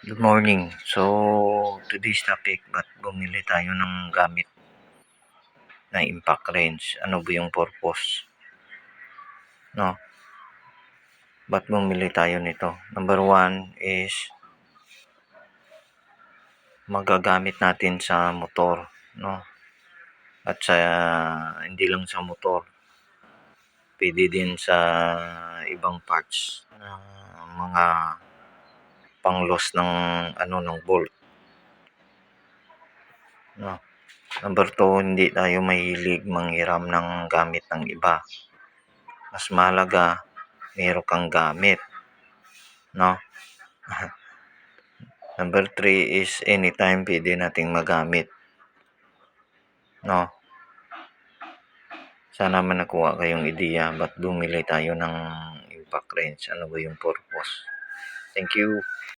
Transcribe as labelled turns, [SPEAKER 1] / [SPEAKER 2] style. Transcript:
[SPEAKER 1] Good morning. So, today's topic, ba't bumili tayo ng gamit na impact wrench? Ano ba yung purpose? No? Ba't bumili tayo nito? Number one is magagamit natin sa motor, no? At sa hindi lang sa motor, pwede din sa ibang parts na mga pang-loss ng ng bolt, no? Number two, hindi tayo mahilig manghiram ng gamit ng iba. Mas mahalaga meron kang gamit, no? Number three is anytime pwede nating magamit, no? Sana man nakuha kayong ideya ba't bumili tayo ng impact wrench. Ano ba yung purpose? Thank you.